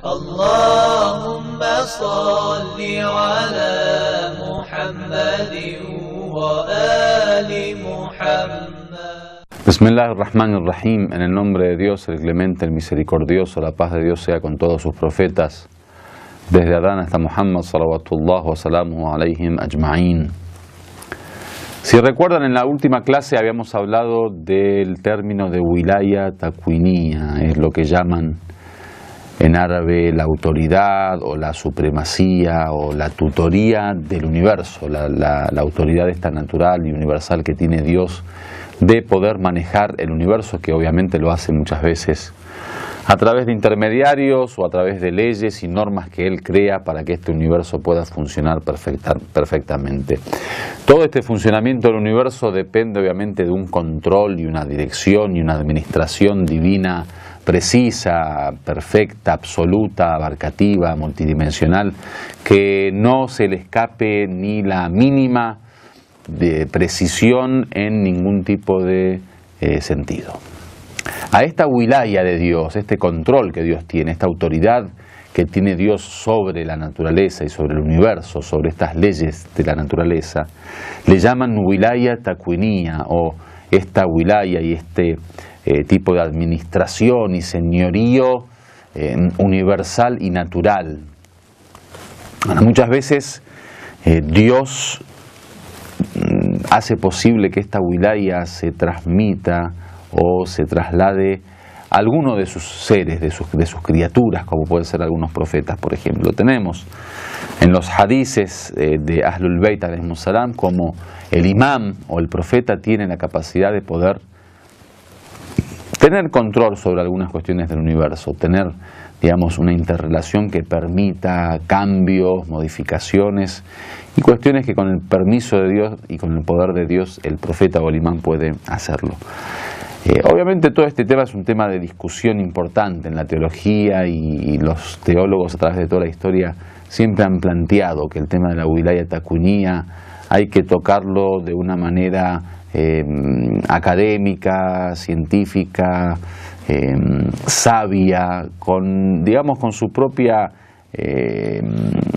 اللهم صل على محمد وآل محمد. Bismillahirrahmanirrahim. En el nombre de Dios, el clemente, el misericordioso, la paz de Dios sea con todos sus profetas, desde Adán hasta Muhammad, salawatullah wa salamuhu alayhim ajma'in. Si recuerdan, en la última clase habíamos hablado del término de wilaya takwiniya, es lo que llaman en árabe la autoridad o la supremacía o la tutoría del universo, la autoridad esta natural y universal que tiene Dios de poder manejar el universo, que obviamente lo hace muchas veces a través de intermediarios o a través de leyes y normas que Él crea para que este universo pueda funcionar perfectamente. Todo este funcionamiento del universo depende obviamente de un control y una dirección y una administración divina precisa, perfecta, absoluta, abarcativa, multidimensional, que no se le escape ni la mínima de precisión en ningún tipo de sentido. A esta wilaya de Dios, este control que Dios tiene, esta autoridad que tiene Dios sobre la naturaleza y sobre el universo, sobre estas leyes de la naturaleza, le llaman wilaya takwiniya, o esta wilaya y este tipo de administración y señorío universal y natural. Bueno, muchas veces Dios hace posible que esta wilaya se transmita o se traslade a alguno de sus seres, de sus criaturas, como pueden ser algunos profetas, por ejemplo. Tenemos en los hadices de Ahlul Bayt alayhimus salam como el imam o el profeta tiene la capacidad de poder tener control sobre algunas cuestiones del universo, tener, digamos, una interrelación que permita cambios, modificaciones y cuestiones que con el permiso de Dios y con el poder de Dios el profeta o el imán puede hacerlo. Obviamente todo este tema es un tema de discusión importante en la teología y los teólogos a través de toda la historia siempre han planteado que el tema de la wilaya takwiniya hay que tocarlo de una manera académica, científica, sabia, con, digamos, con su propia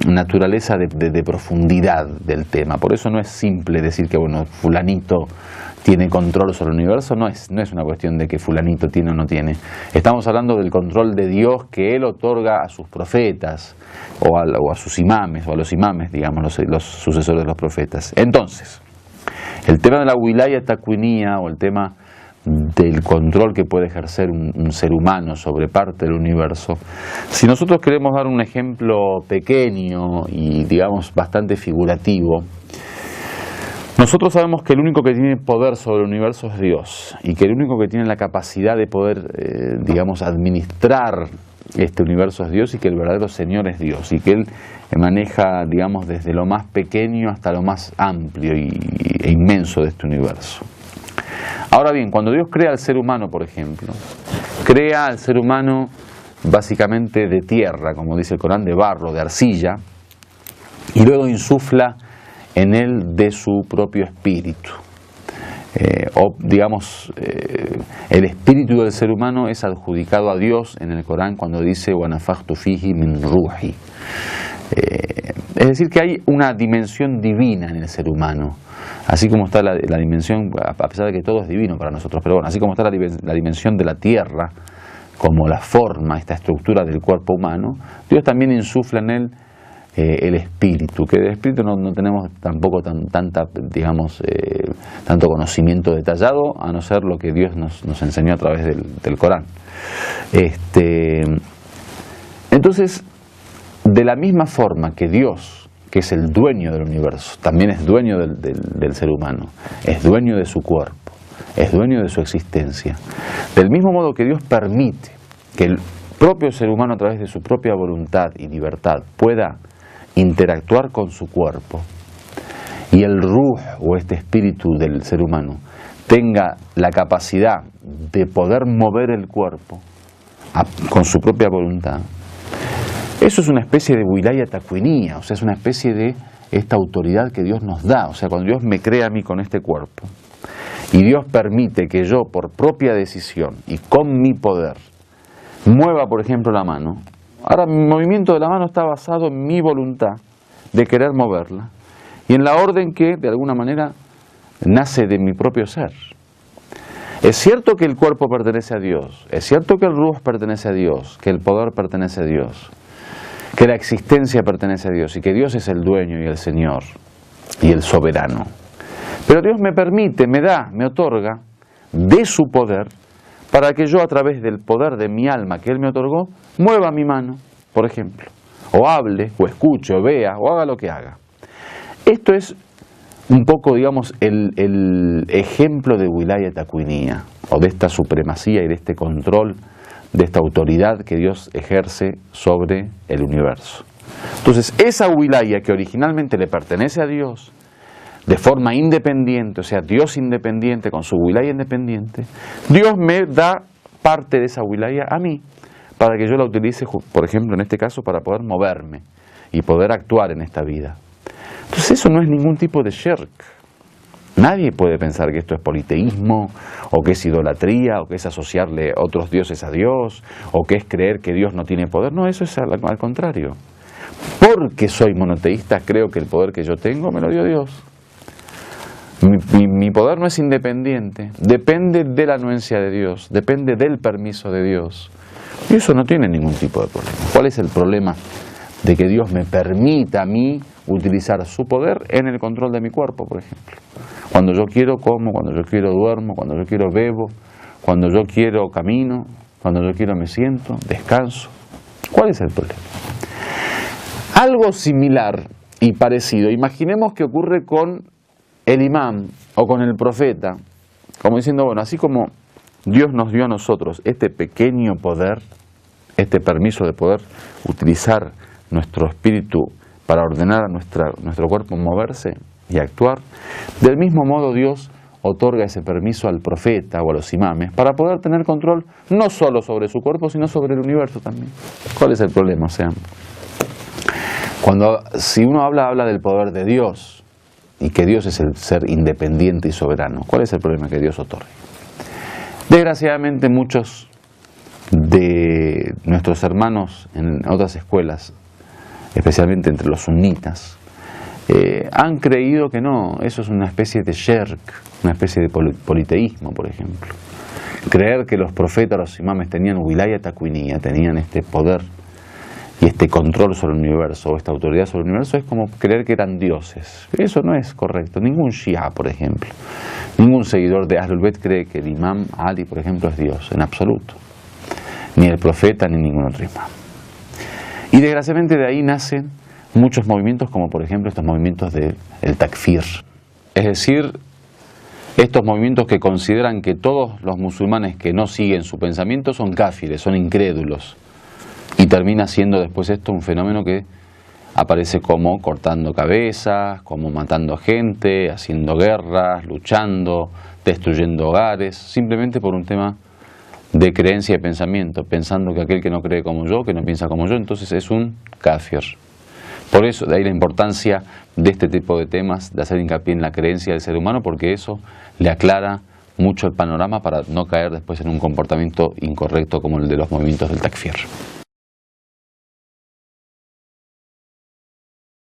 naturaleza de profundidad del tema. Por eso no es simple decir que, bueno, fulanito tiene control sobre el universo, no es una cuestión de que fulanito tiene o no tiene. Estamos hablando del control de Dios que Él otorga a sus profetas o a sus imames, o a los imames, digamos, los sucesores de los profetas. Entonces, el tema de la wilaya takwiniya o el tema del control que puede ejercer un ser humano sobre parte del universo, si nosotros queremos dar un ejemplo pequeño y, digamos, bastante figurativo, nosotros sabemos que el único que tiene poder sobre el universo es Dios y que el único que tiene la capacidad de poder, digamos, administrar este universo es Dios y que el verdadero Señor es Dios y que Él maneja, digamos, desde lo más pequeño hasta lo más amplio e inmenso de este universo. Ahora bien, cuando Dios crea al ser humano, por ejemplo, crea al ser humano básicamente de tierra, como dice el Corán, de barro, de arcilla, y luego insufla en él de su propio espíritu. Digamos, el espíritu del ser humano es adjudicado a Dios en el Corán cuando dice وَنَفَخْتُ فِيهِ مِنْ رُوحِي. Es decir, que hay una dimensión divina en el ser humano, así como está la dimensión, a pesar de que todo es divino para nosotros, pero bueno, así como está la dimensión de la tierra, como la forma, esta estructura del cuerpo humano, Dios también insufla en él el espíritu, que del espíritu no tenemos tampoco digamos, tanto conocimiento detallado, a no ser lo que Dios nos enseñó a través del Corán. Entonces, de la misma forma que Dios, que es el dueño del universo, también es dueño del ser humano, es dueño de su cuerpo, es dueño de su existencia, del mismo modo que Dios permite que el propio ser humano a través de su propia voluntad y libertad pueda interactuar con su cuerpo y el ruh o este espíritu del ser humano tenga la capacidad de poder mover el cuerpo con su propia voluntad, eso es una especie de wilaya takwiniya, o sea, es una especie de esta autoridad que Dios nos da. O sea, cuando Dios me crea a mí con este cuerpo y Dios permite que yo por propia decisión y con mi poder mueva, por ejemplo, la mano, Ahora mi movimiento de la mano está basado en mi voluntad de querer moverla y en la orden que de alguna manera nace de mi propio ser. Es cierto que el cuerpo pertenece a Dios, es cierto que el ruh pertenece a Dios, que el poder pertenece a Dios, que la existencia pertenece a Dios y que Dios es el dueño y el Señor y el soberano. Pero Dios me permite, me da, me otorga de su poder para que yo a través del poder de mi alma que Él me otorgó, mueva mi mano, por ejemplo, o hable, o escuche, o vea, o haga lo que haga. Esto es un poco, digamos, el ejemplo de Wilaya Takwiniyya, o de esta supremacía y de este control, de esta autoridad que Dios ejerce sobre el universo. Entonces, esa Wilaya que originalmente le pertenece a Dios, de forma independiente, o sea, Dios independiente con su Wilaya independiente, Dios me da parte de esa Wilaya a mí, para que yo la utilice, por ejemplo, en este caso, para poder moverme y poder actuar en esta vida. Entonces eso no es ningún tipo de shirk. Nadie puede pensar que esto es politeísmo, o que es idolatría, o que es asociarle otros dioses a Dios, o que es creer que Dios no tiene poder. No, eso es al contrario. Porque soy monoteísta, creo que el poder que yo tengo me lo dio Dios. Mi poder no es independiente, depende de la anuencia de Dios, depende del permiso de Dios. Y eso no tiene ningún tipo de problema. ¿Cuál es el problema de que Dios me permita a mí utilizar su poder en el control de mi cuerpo, por ejemplo? Cuando yo quiero como, cuando yo quiero duermo, cuando yo quiero bebo, cuando yo quiero camino, cuando yo quiero me siento, descanso. ¿Cuál es el problema? Algo similar y parecido, imaginemos que ocurre con el imán o con el profeta, como diciendo, bueno, así como Dios nos dio a nosotros este pequeño poder, este permiso de poder utilizar nuestro espíritu para ordenar a nuestro cuerpo moverse y actuar, del mismo modo Dios otorga ese permiso al profeta o a los imames para poder tener control no solo sobre su cuerpo, sino sobre el universo también. ¿Cuál es el problema? O sea, si uno habla del poder de Dios y que Dios es el ser independiente y soberano, ¿cuál es el problema que Dios otorga? Desgraciadamente muchos de nuestros hermanos en otras escuelas, especialmente entre los sunitas, han creído que no, eso es una especie de shirk, una especie de politeísmo, por ejemplo. Creer que los profetas, los imames tenían Wilaya Takwiniyya, tenían este poder y este control sobre el universo, o esta autoridad sobre el universo, es como creer que eran dioses. Eso no es correcto. Ningún Shia, por ejemplo, ningún seguidor de Ahlul Bayt cree que el imam Ali, por ejemplo, es Dios, en absoluto. Ni el profeta, ni ningún otro imam. Y desgraciadamente de ahí nacen muchos movimientos, como por ejemplo estos movimientos del takfir. Es decir, estos movimientos que consideran que todos los musulmanes que no siguen su pensamiento son káfires, son incrédulos. Y termina siendo después esto un fenómeno que aparece como cortando cabezas, como matando gente, haciendo guerras, luchando, destruyendo hogares, simplemente por un tema de creencia y pensamiento, pensando que aquel que no cree como yo, que no piensa como yo, entonces es un kafir. Por eso, de ahí la importancia de este tipo de temas, de hacer hincapié en la creencia del ser humano, porque eso le aclara mucho el panorama para no caer después en un comportamiento incorrecto como el de los movimientos del takfir.